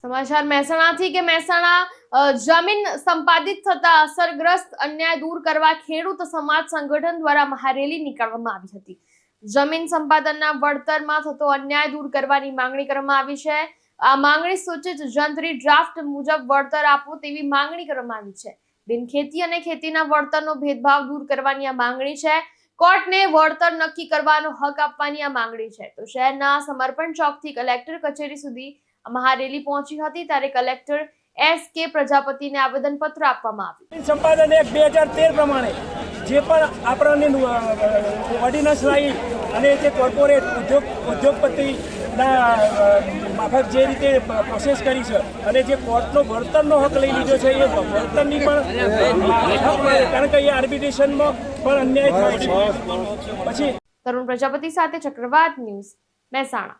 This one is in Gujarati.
સમાચાર મહેસાણાથી કે મહેસાણા જમીન સંપાદિત થતા અસરગ્રસ્ત અન્યાય દૂર કરવા ખેડૂત સમાજ સંગઠન દ્વારા મહારેલી નીકાળવામાં આવી હતી। જમીન સંપાદનના વળતરમાં થતો અન્યાય દૂર કરવાની માંગણી કરવામાં આવી છે। આ માંગણી સૂચિત જંત્રી ડ્રાફ્ટ મુજબ વળતર આપવો તેવી માંગણી કરવામાં આવી છે। બિનખેતી અને ખેતીના વળતરનો ભેદભાવ દૂર કરવાની આ માંગણી છે। કોર્ટને વળતર નક્કી કરવાનો હક આપવાની આ માંગણી છે। તો શહેરના સમર્પણ ચોકથી કલેક્ટર કચેરી સુધી મહારેલી પહોંચી હતી, ત્યારે કલેક્ટર એસ.કે. પ્રજાપતિને આવેદનપત્ર આપવામાં આવ્યું। સંપાદન એક્ટ 2013 પ્રમાણે જે પણ આપણને ઓર્ડિનન્સ લાવી અને જે કોર્પોરેટ ઉદ્યોગપતિના માફક જે રીતે પ્રોસેસ કરી છે અને જે કોર્ટનો વળતરનો હક લઈ લીધો છે, એ વળતરની પણ હક મળે, કારણ કે એ આર્બિટ્રેશનમાં પણ અન્યાય થાય છે। પછી તરુણ પ્રજાપતિ સાથે ચક્રવાત ન્યૂઝ, મહેસાણા।